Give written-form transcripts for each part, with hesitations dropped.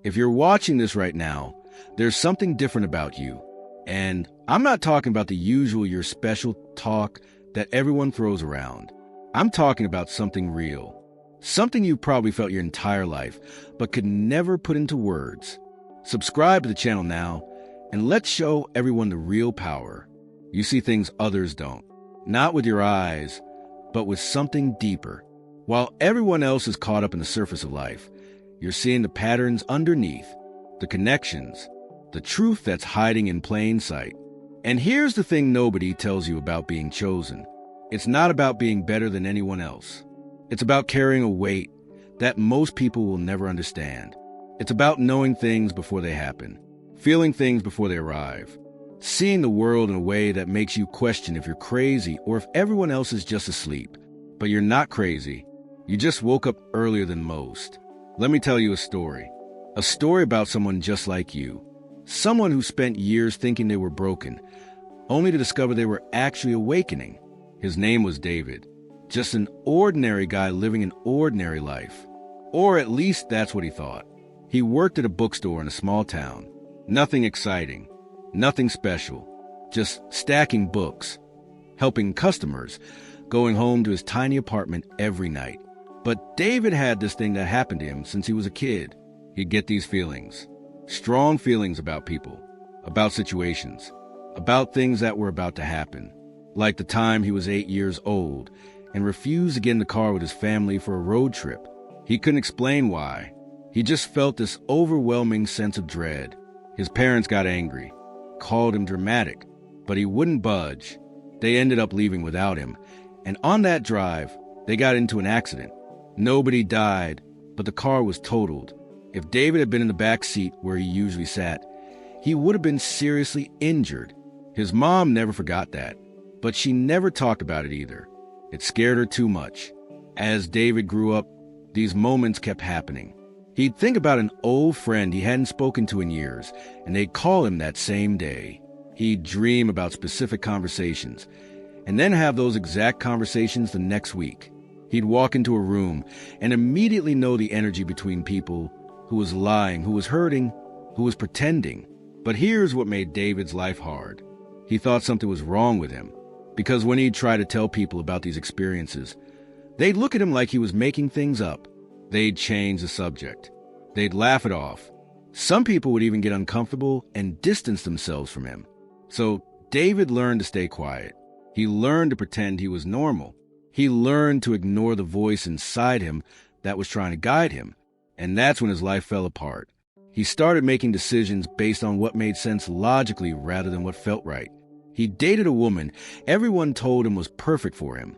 If you're watching this right now, there's something different about you. And I'm not talking about the usual "you're special" talk that everyone throws around. I'm talking about something real. Something you probably felt your entire life, but could never put into words. Subscribe to the channel now, and let's show everyone the real power. You see things others don't. Not with your eyes, but with something deeper. While everyone else is caught up in the surface of life, you're seeing the patterns underneath, the connections, the truth that's hiding in plain sight. And here's the thing nobody tells you about being chosen. It's not about being better than anyone else. It's about carrying a weight that most people will never understand. It's about knowing things before they happen, feeling things before they arrive, seeing the world in a way that makes you question if you're crazy or if everyone else is just asleep. But you're not crazy. You just woke up earlier than most. Let me tell you a story about someone just like you. Someone who spent years thinking they were broken, only to discover they were actually awakening. His name was David. Just an ordinary guy living an ordinary life. Or at least that's what he thought. He worked at a bookstore in a small town. Nothing exciting, nothing special, just stacking books, helping customers, going home to his tiny apartment every night. But David had this thing that happened to him since he was a kid. He'd get these feelings, strong feelings about people, about situations, about things that were about to happen. Like the time he was 8 years old and refused to get in the car with his family for a road trip. He couldn't explain why. He just felt this overwhelming sense of dread. His parents got angry, called him dramatic, but he wouldn't budge. They ended up leaving without him, and on that drive, they got into an accident. Nobody died, but the car was totaled. If David had been in the back seat where he usually sat, he would have been seriously injured. His mom never forgot that, but she never talked about it either. It scared her too much. As David grew up, these moments kept happening. He'd think about an old friend he hadn't spoken to in years, and they'd call him that same day. He'd dream about specific conversations, and then have those exact conversations the next week. He'd walk into a room and immediately know the energy between people, who was lying, who was hurting, who was pretending. But here's what made David's life hard. He thought something was wrong with him, because when he'd try to tell people about these experiences, they'd look at him like he was making things up. They'd change the subject. They'd laugh it off. Some people would even get uncomfortable and distance themselves from him. So David learned to stay quiet. He learned to pretend he was normal. He learned to ignore the voice inside him that was trying to guide him. And that's when his life fell apart. He started making decisions based on what made sense logically rather than what felt right. He dated a woman everyone told him was perfect for him,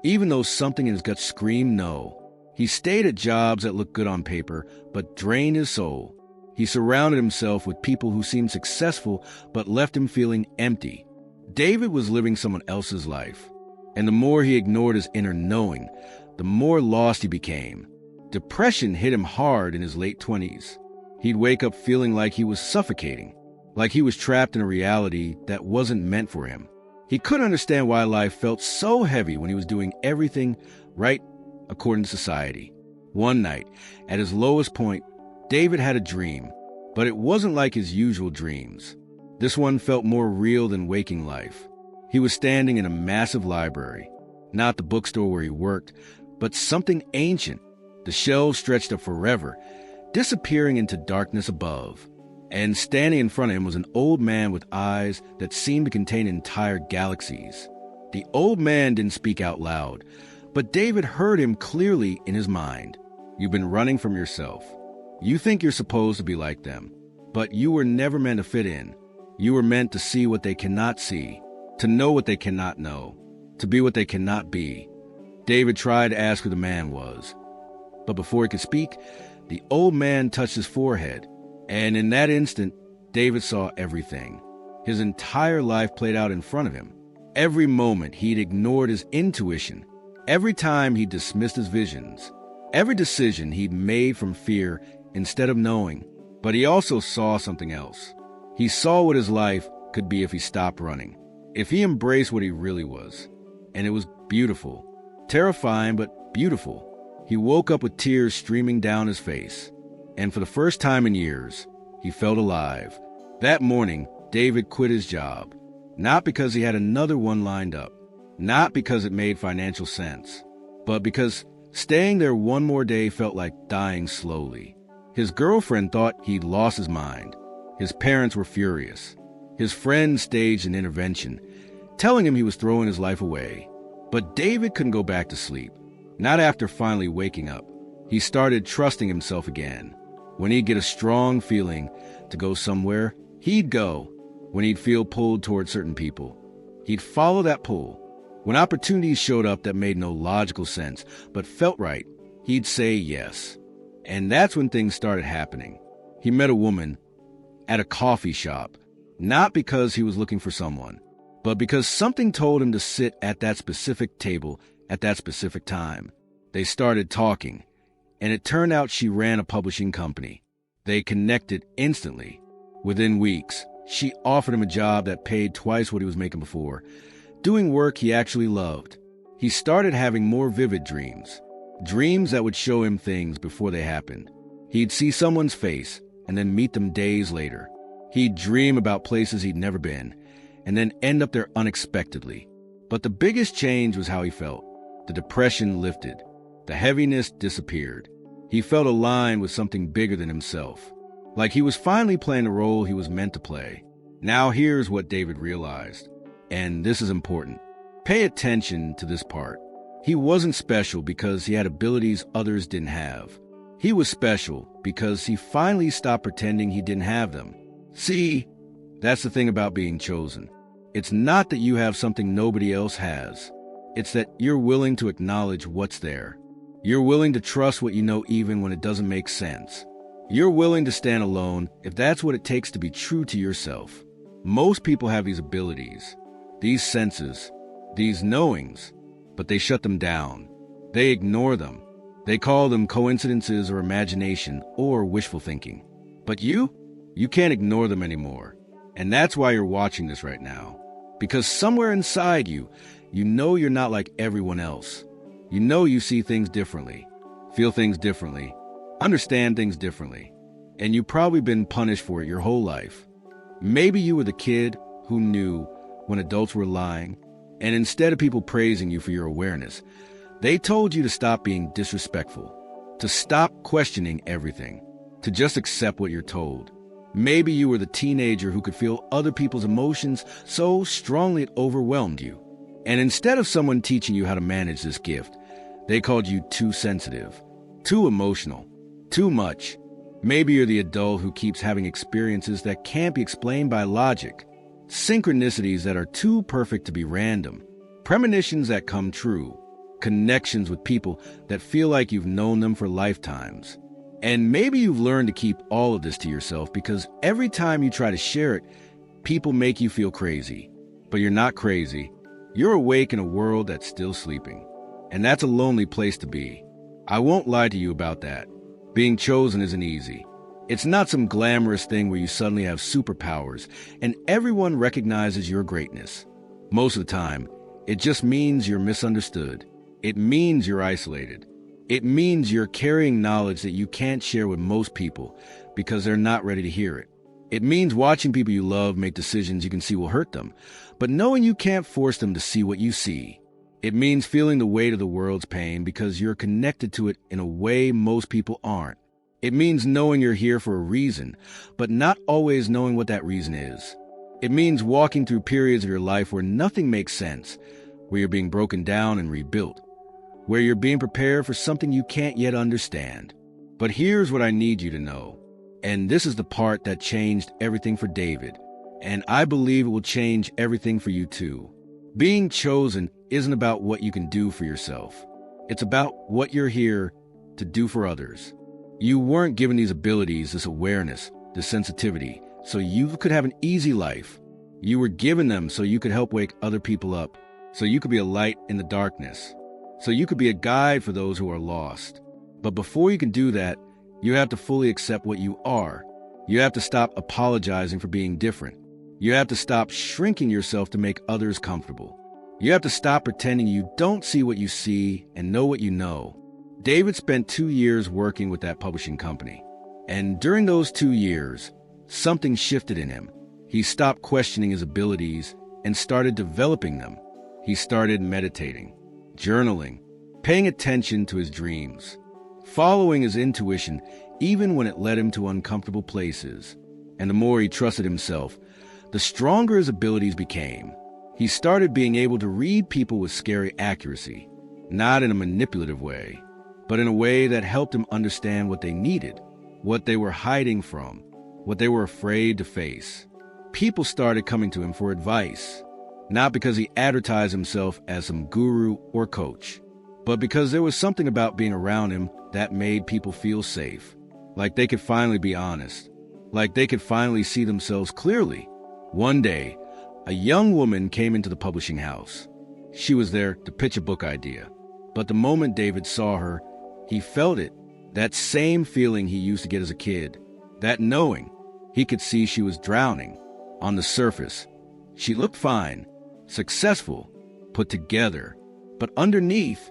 even though something in his gut screamed no. He stayed at jobs that looked good on paper, but drained his soul. He surrounded himself with people who seemed successful, but left him feeling empty. David was living someone else's life. And the more he ignored his inner knowing, the more lost he became. Depression hit him hard in his late 20s. He'd wake up feeling like he was suffocating, like he was trapped in a reality that wasn't meant for him. He couldn't understand why life felt so heavy when he was doing everything right according to society. One night, at his lowest point, David had a dream, but it wasn't like his usual dreams. This one felt more real than waking life. He was standing in a massive library, not the bookstore where he worked, but something ancient. The shelves stretched up forever, disappearing into darkness above. And standing in front of him was an old man with eyes that seemed to contain entire galaxies. The old man didn't speak out loud, but David heard him clearly in his mind. You've been running from yourself. You think you're supposed to be like them, but you were never meant to fit in. You were meant to see what they cannot see, to know what they cannot know, to be what they cannot be. David tried to ask who the man was, but before he could speak, the old man touched his forehead, and in that instant, David saw everything. His entire life played out in front of him. Every moment he'd ignored his intuition. Every time he dismissed his visions. Every decision he'd made from fear instead of knowing. But he also saw something else. He saw what his life could be if he stopped running, if he embraced what he really was. And it was beautiful. Terrifying, but beautiful. He woke up with tears streaming down his face. And for the first time in years, he felt alive. That morning, David quit his job. Not because he had another one lined up. Not because it made financial sense. But because staying there one more day felt like dying slowly. His girlfriend thought he'd lost his mind. His parents were furious. His friends staged an intervention, telling him he was throwing his life away. But David couldn't go back to sleep. Not after finally waking up. He started trusting himself again. When he'd get a strong feeling to go somewhere, he'd go. When he'd feel pulled toward certain people, he'd follow that pull. When opportunities showed up that made no logical sense but felt right, he'd say yes. And that's when things started happening. He met a woman at a coffee shop, not because he was looking for someone, but because something told him to sit at that specific table at that specific time. They started talking, and it turned out she ran a publishing company. They connected instantly. Within weeks, she offered him a job that paid twice what he was making before, doing work he actually loved. He started having more vivid dreams that would show him things before they happened. He'd see someone's face and then meet them days later. He'd dream about places he'd never been and then end up there unexpectedly. But the biggest change was how he felt. The depression lifted. The heaviness disappeared. He felt aligned with something bigger than himself, like he was finally playing the role he was meant to play. Now here's what David realized, and this is important. Pay attention to this part. He wasn't special because he had abilities others didn't have. He was special because he finally stopped pretending he didn't have them. See, that's the thing about being chosen. It's not that you have something nobody else has. It's that you're willing to acknowledge what's there. You're willing to trust what you know even when it doesn't make sense. You're willing to stand alone if that's what it takes to be true to yourself. Most people have these abilities, these senses, these knowings, but they shut them down. They ignore them. They call them coincidences or imagination or wishful thinking. But you can't ignore them anymore. And that's why you're watching this right now. Because somewhere inside you, you know you're not like everyone else. You know you see things differently, feel things differently, understand things differently. And you've probably been punished for it your whole life. Maybe you were the kid who knew when adults were lying, and instead of people praising you for your awareness, they told you to stop being disrespectful, to stop questioning everything, to just accept what you're told. Maybe you were the teenager who could feel other people's emotions so strongly it overwhelmed you. And instead of someone teaching you how to manage this gift, they called you too sensitive, too emotional, too much. Maybe you're the adult who keeps having experiences that can't be explained by logic, synchronicities that are too perfect to be random, premonitions that come true, connections with people that feel like you've known them for lifetimes. And maybe you've learned to keep all of this to yourself because every time you try to share it, people make you feel crazy. But you're not crazy. You're awake in a world that's still sleeping. And that's a lonely place to be. I won't lie to you about that. Being chosen isn't easy. It's not some glamorous thing where you suddenly have superpowers and everyone recognizes your greatness. Most of the time, it just means you're misunderstood. It means you're isolated. It means you're carrying knowledge that you can't share with most people because they're not ready to hear it. It means watching people you love make decisions you can see will hurt them, but knowing you can't force them to see what you see. It means feeling the weight of the world's pain because you're connected to it in a way most people aren't. It means knowing you're here for a reason, but not always knowing what that reason is. It means walking through periods of your life where nothing makes sense, where you're being broken down and rebuilt, where you're being prepared for something you can't yet understand. But here's what I need you to know, and this is the part that changed everything for David, and I believe it will change everything for you too. Being chosen isn't about what you can do for yourself. It's about what you're here to do for others. You weren't given these abilities, this awareness, this sensitivity, so you could have an easy life. You were given them so you could help wake other people up, so you could be a light in the darkness, so you could be a guide for those who are lost. But before you can do that, you have to fully accept what you are. You have to stop apologizing for being different. You have to stop shrinking yourself to make others comfortable. You have to stop pretending you don't see what you see and know what you know. David spent 2 years working with that publishing company. And during those 2 years, something shifted in him. He stopped questioning his abilities and started developing them. He started meditating, journaling, paying attention to his dreams, following his intuition even when it led him to uncomfortable places. And the more he trusted himself, the stronger his abilities became. He started being able to read people with scary accuracy, not in a manipulative way, but in a way that helped him understand what they needed, what they were hiding from, what they were afraid to face. People started coming to him for advice, not because he advertised himself as some guru or coach, but because there was something about being around him that made people feel safe, like they could finally be honest, like they could finally see themselves clearly. One day, a young woman came into the publishing house. She was there to pitch a book idea, but the moment David saw her, he felt it, that same feeling he used to get as a kid, that knowing. He could see she was drowning. On the surface, she looked fine, successful, put together, but underneath,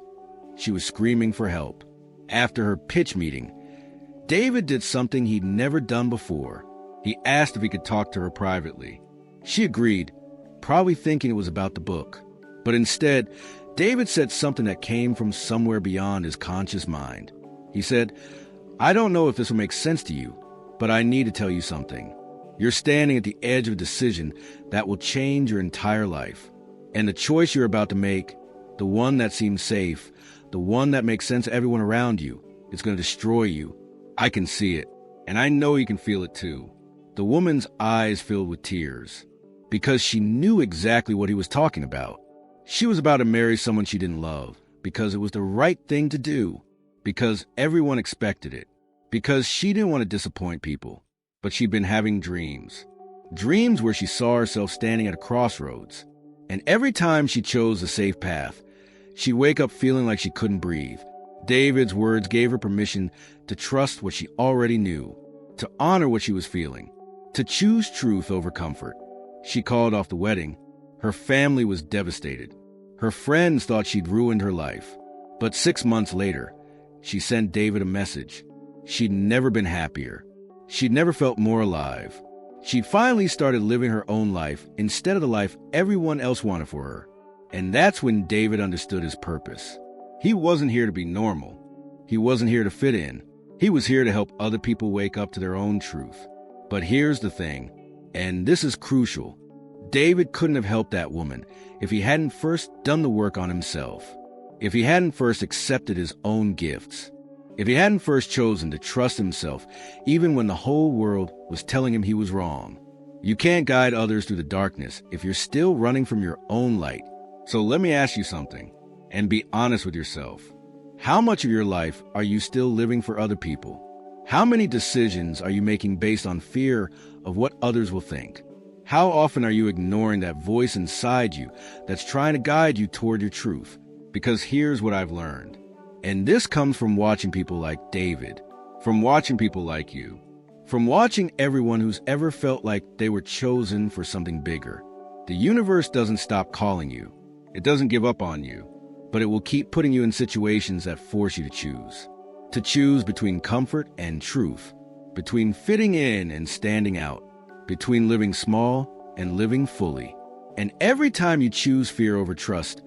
she was screaming for help. After her pitch meeting, David did something he'd never done before. He asked if he could talk to her privately. She agreed, probably thinking it was about the book. But instead, David said something that came from somewhere beyond his conscious mind. He said, "I don't know if this will make sense to you, but I need to tell you something. You're standing at the edge of a decision that will change your entire life. And the choice you're about to make, the one that seems safe, the one that makes sense to everyone around you, is going to destroy you. I can see it, and I know you can feel it too." The woman's eyes filled with tears, because she knew exactly what he was talking about. She was about to marry someone she didn't love, because it was the right thing to do, because everyone expected it, because she didn't want to disappoint people. But she'd been having dreams where she saw herself standing at a crossroads. And every time she chose the safe path, she'd wake up feeling like she couldn't breathe. David's words gave her permission to trust what she already knew, to honor what she was feeling, to choose truth over comfort. She called off the wedding. Her family was devastated. Her friends thought she'd ruined her life. But 6 months later, she sent David a message. She'd never been happier. She'd never felt more alive. She'd finally started living her own life instead of the life everyone else wanted for her. And that's when David understood his purpose. He wasn't here to be normal. He wasn't here to fit in. He was here to help other people wake up to their own truth. But here's the thing, and this is crucial. David couldn't have helped that woman if he hadn't first done the work on himself, if he hadn't first accepted his own gifts, if he hadn't first chosen to trust himself even when the whole world was telling him he was wrong. You can't guide others through the darkness if you're still running from your own light. So let me ask you something, and be honest with yourself. How much of your life are you still living for other people? How many decisions are you making based on fear of what others will think? How often are you ignoring that voice inside you that's trying to guide you toward your truth? Because here's what I've learned. And this comes from watching people like David, from watching people like you, from watching everyone who's ever felt like they were chosen for something bigger. The universe doesn't stop calling you. It doesn't give up on you, but it will keep putting you in situations that force you to choose between comfort and truth, between fitting in and standing out, between living small and living fully. And every time you choose fear over trust,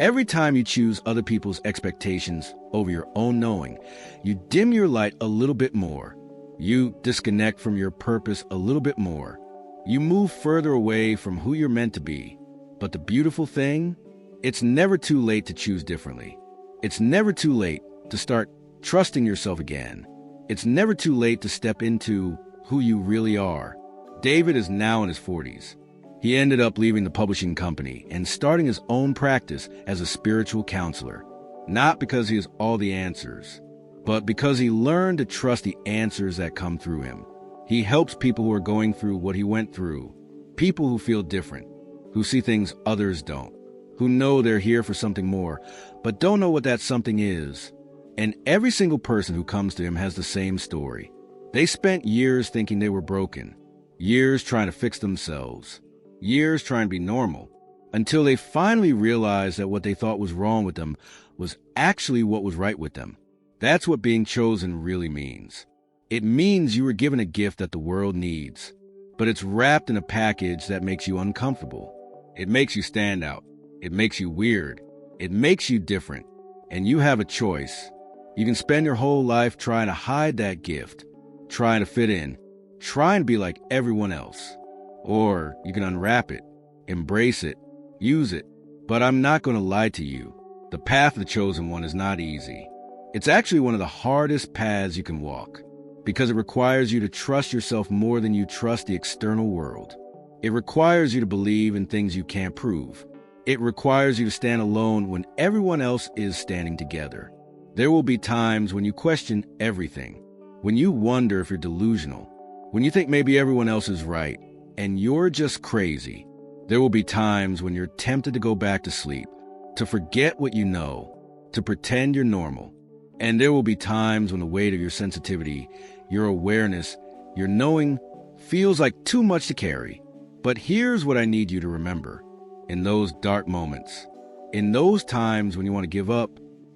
every time you choose other people's expectations over your own knowing, you dim your light a little bit more. You disconnect from your purpose a little bit more. You move further away from who you're meant to be. But the beautiful thing, it's never too late to choose differently. It's never too late to start trusting yourself again. It's never too late to step into who you really are. David is now in his 40s. He ended up leaving the publishing company and starting his own practice as a spiritual counselor. Not because he has all the answers, but because he learned to trust the answers that come through him. He helps people who are going through what he went through, people who feel different, who see things others don't, who know they're here for something more, but don't know what that something is. And every single person who comes to him has the same story. They spent years thinking they were broken, years trying to fix themselves, years trying to be normal, until they finally realized that what they thought was wrong with them was actually what was right with them. That's what being chosen really means. It means you were given a gift that the world needs, but it's wrapped in a package that makes you uncomfortable. It makes you stand out. It makes you weird. It makes you different. And you have a choice. You can spend your whole life trying to hide that gift, trying to fit in, trying to be like everyone else. Or you can unwrap it, embrace it, use it. But I'm not going to lie to you. The path of the chosen one is not easy. It's actually one of the hardest paths you can walk, because it requires you to trust yourself more than you trust the external world. It requires you to believe in things you can't prove. It requires you to stand alone when everyone else is standing together. There will be times when you question everything, when you wonder if you're delusional, when you think maybe everyone else is right, and you're just crazy. There will be times when you're tempted to go back to sleep, to forget what you know, to pretend you're normal. And there will be times when the weight of your sensitivity, your awareness, your knowing feels like too much to carry. But here's what I need you to remember. In those dark moments, in those times when you want to give up,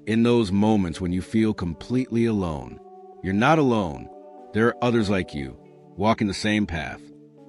in those moments when you feel completely alone, you're not alone. There are others like you, walking the same path,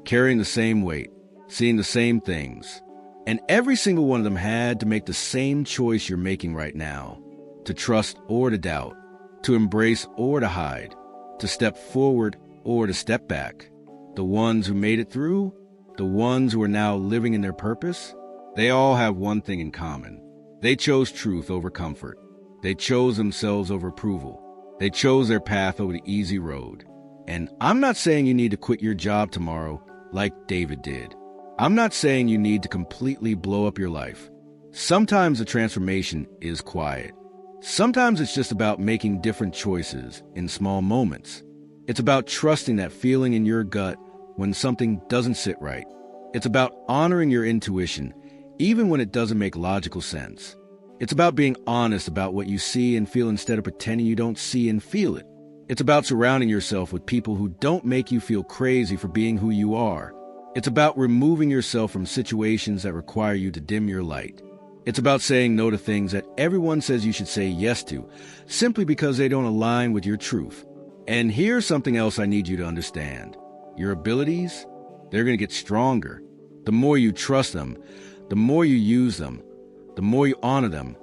carrying the same weight, seeing the same things. And every single one of them had to make the same choice you're making right now. To trust or to doubt, to embrace or to hide, to step forward or to step back. The ones who made it through, the ones who are now living in their purpose, they all have one thing in common. They chose truth over comfort. They chose themselves over approval. They chose their path over the easy road. And I'm not saying you need to quit your job tomorrow like David did. I'm not saying you need to completely blow up your life. Sometimes the transformation is quiet. Sometimes it's just about making different choices in small moments. It's about trusting that feeling in your gut when something doesn't sit right. It's about honoring your intuition, even when it doesn't make logical sense. It's about being honest about what you see and feel instead of pretending you don't see and feel it. It's about surrounding yourself with people who don't make you feel crazy for being who you are. It's about removing yourself from situations that require you to dim your light. It's about saying no to things that everyone says you should say yes to, simply because they don't align with your truth. And here's something else I need you to understand. Your abilities, they're going to get stronger. The more you trust them, the more you use them, the more you honor them,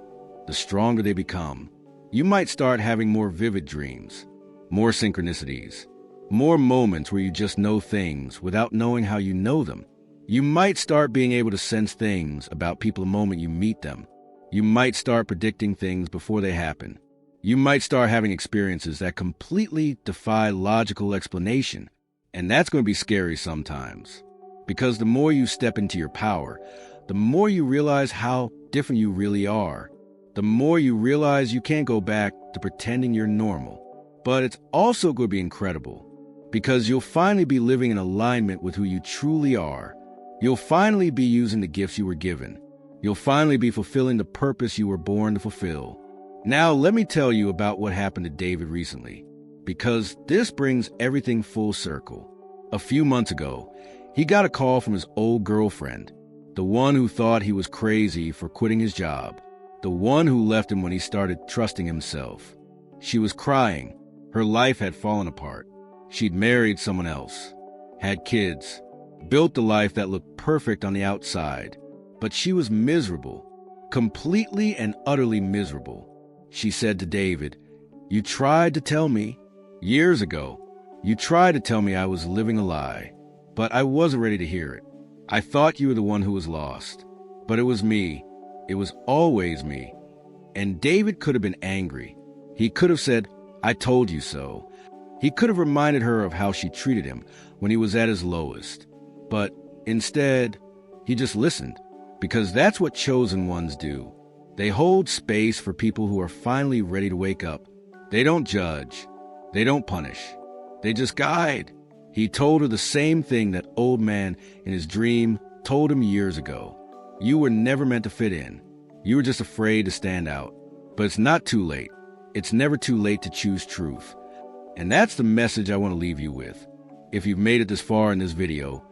the stronger they become. You might start having more vivid dreams, more synchronicities, more moments where you just know things without knowing how you know them. You might start being able to sense things about people the moment you meet them. You might start predicting things before they happen. You might start having experiences that completely defy logical explanation. And that's going to be scary sometimes. Because the more you step into your power, the more you realize how different you really are. The more you realize you can't go back to pretending you're normal. But it's also going to be incredible, because you'll finally be living in alignment with who you truly are. You'll finally be using the gifts you were given. You'll finally be fulfilling the purpose you were born to fulfill. Now, let me tell you about what happened to David recently, because this brings everything full circle. A few months ago, he got a call from his old girlfriend, the one who thought he was crazy for quitting his job, the one who left him when he started trusting himself. She was crying. Her life had fallen apart. She'd married someone else, had kids, built a life that looked perfect on the outside, but she was miserable, completely and utterly miserable. She said to David, "You tried to tell me years ago, you tried to tell me I was living a lie, but I wasn't ready to hear it. I thought you were the one who was lost, but it was me. It was always me." And David could have been angry. He could have said, "I told you so." He could have reminded her of how she treated him when he was at his lowest. But instead, he just listened, because that's what chosen ones do. They hold space for people who are finally ready to wake up. They don't judge. They don't punish. They just guide. He told her the same thing that old man in his dream told him years ago. You were never meant to fit in. You were just afraid to stand out. But it's not too late. It's never too late to choose truth. And that's the message I want to leave you with. If you've made it this far in this video,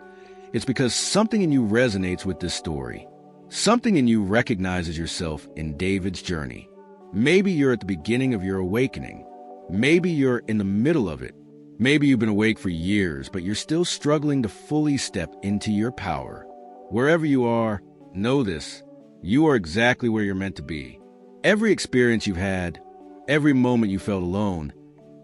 it's because something in you resonates with this story. Something in you recognizes yourself in David's journey. Maybe you're at the beginning of your awakening. Maybe you're in the middle of it. Maybe you've been awake for years, but you're still struggling to fully step into your power. Wherever you are, know this. You are exactly where you're meant to be. Every experience you've had, every moment you felt alone,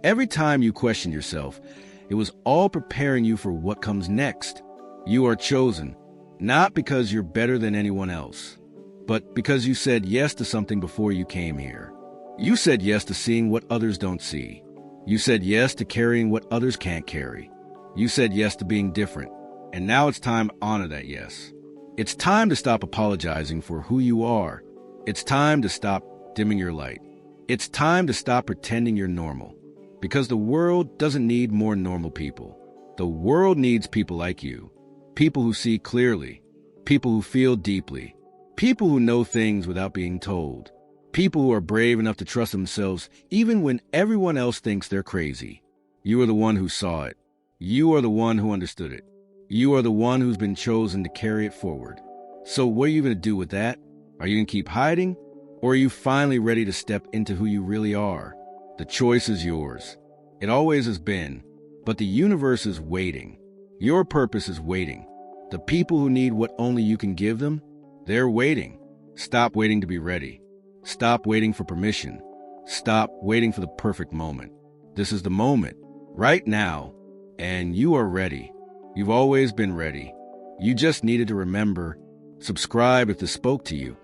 every time you questioned yourself, it was all preparing you for what comes next. You are chosen, not because you're better than anyone else, but because you said yes to something before you came here. You said yes to seeing what others don't see. You said yes to carrying what others can't carry. You said yes to being different. And now it's time to honor that yes. It's time to stop apologizing for who you are. It's time to stop dimming your light. It's time to stop pretending you're normal. Because the world doesn't need more normal people. The world needs people like you. People who see clearly. People who feel deeply. People who know things without being told. People who are brave enough to trust themselves even when everyone else thinks they're crazy. You are the one who saw it. You are the one who understood it. You are the one who's been chosen to carry it forward. So what are you going to do with that? Are you going to keep hiding? Or are you finally ready to step into who you really are? The choice is yours. It always has been. But the universe is waiting. Your purpose is waiting. The people who need what only you can give them, they're waiting. Stop waiting to be ready. Stop waiting for permission. Stop waiting for the perfect moment. This is the moment, right now, and you are ready. You've always been ready. You just needed to remember. Subscribe if this spoke to you.